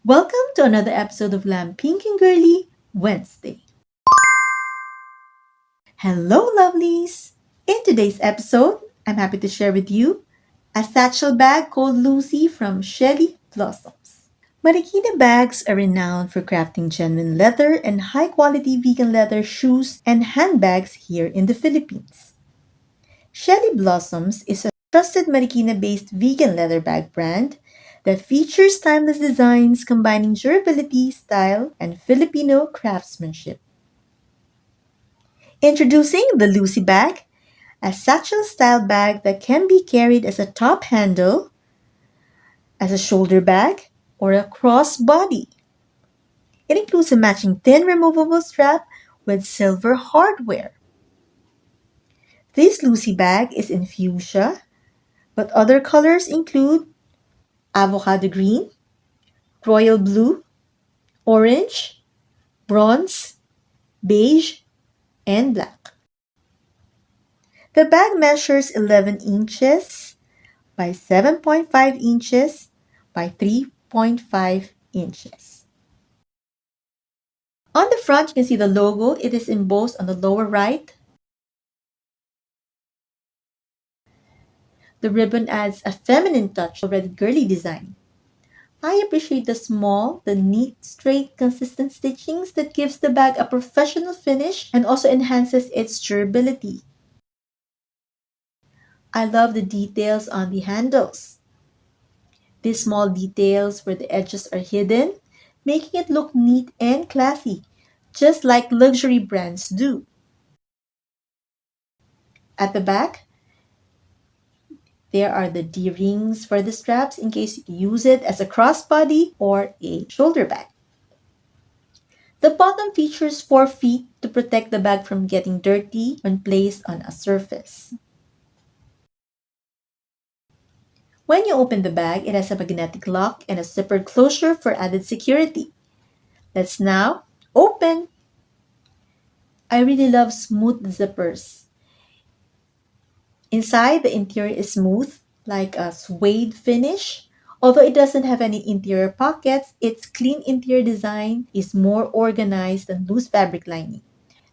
Welcome to another episode of Lamb Pink and Girly Wednesday. Hello, lovelies! In today's episode, I'm happy to share with you a satchel bag called Lucy from Chelly Blossoms. Marikina bags are renowned for crafting genuine leather and high quality vegan leather shoes and handbags here in the Philippines. Chelly Blossoms is a trusted Marikina based vegan leather bag brand that features timeless designs combining durability, style, and Filipino craftsmanship. Introducing the Lucy bag, a satchel style bag that can be carried as a top handle, as a shoulder bag, or a crossbody. It includes a matching thin removable strap with silver hardware. This Lucy bag is in fuchsia, but other colors include avocado green, royal blue, orange, bronze, beige, and black. The bag measures 11 inches by 7.5 inches by 3.5 inches. On the front, you can see the logo. It is embossed on the lower right. The ribbon adds a feminine touch to the already girly design. I appreciate the neat, straight, consistent stitchings that gives the bag a professional finish and also enhances its durability. I love the details on the handles. These small details where the edges are hidden, making it look neat and classy, just like luxury brands do. At the back, there are the D-rings for the straps in case you use it as a crossbody or a shoulder bag. The bottom features 4 feet to protect the bag from getting dirty when placed on a surface. When you open the bag, it has a magnetic lock and a zippered closure for added security. Let's now open. I really love smooth zippers. Inside, the interior is smooth, like a suede finish. Although it doesn't have any interior pockets, its clean interior design is more organized than loose fabric lining.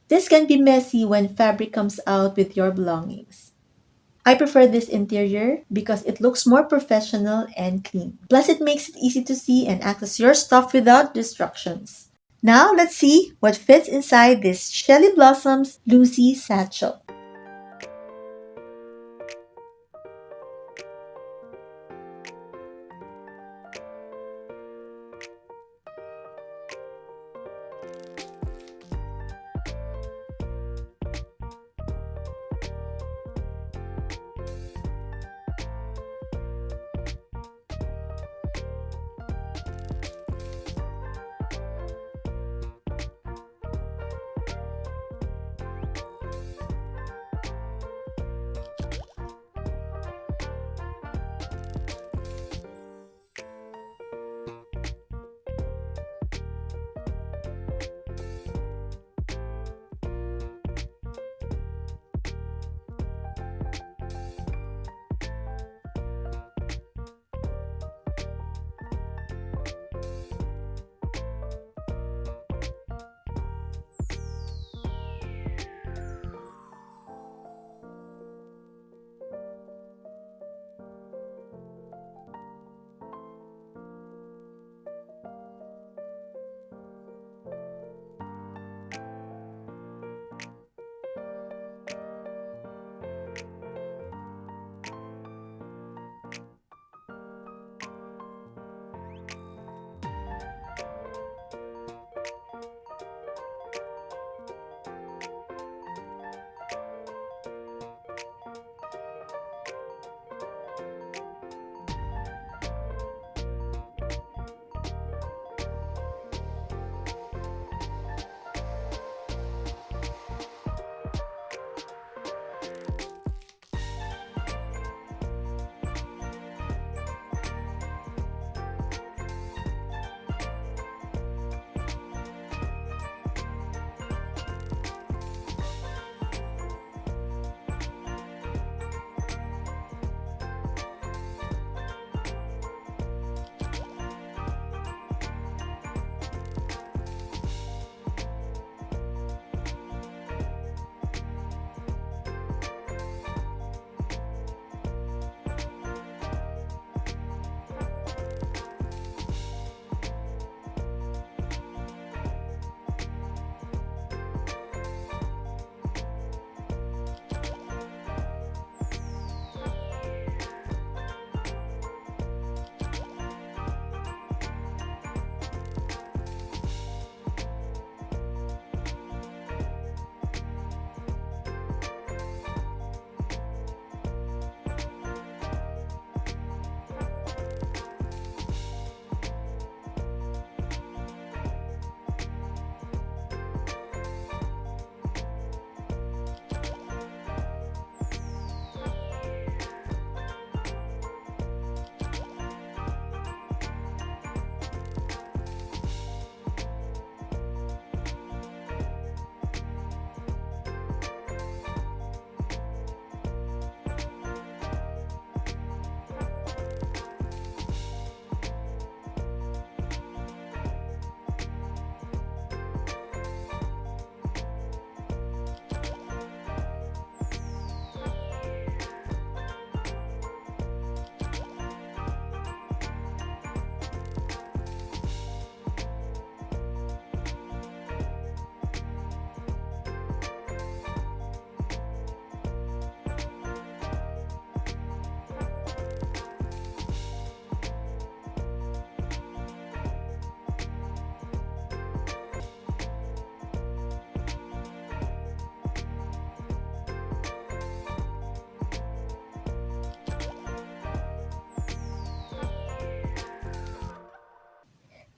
This can be messy when fabric comes out with your belongings. I prefer this interior because it looks more professional and clean. Plus, it makes it easy to see and access your stuff without distractions. Now, let's see what fits inside this Chelly Blossoms Lucy Satchel.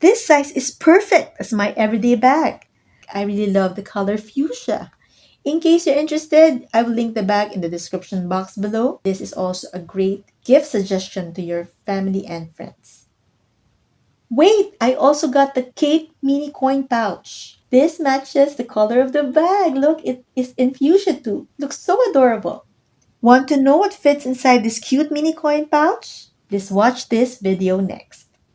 This size is perfect as my everyday bag. I really love the color fuchsia. In case you're interested, I will link the bag in the description box below. This is also a great gift suggestion to your family and friends. Wait, I also got the cake mini coin pouch. This matches the color of the bag. Look, it is in fuchsia too. Looks so adorable. Want to know what fits inside this cute mini coin pouch? Just watch this video next.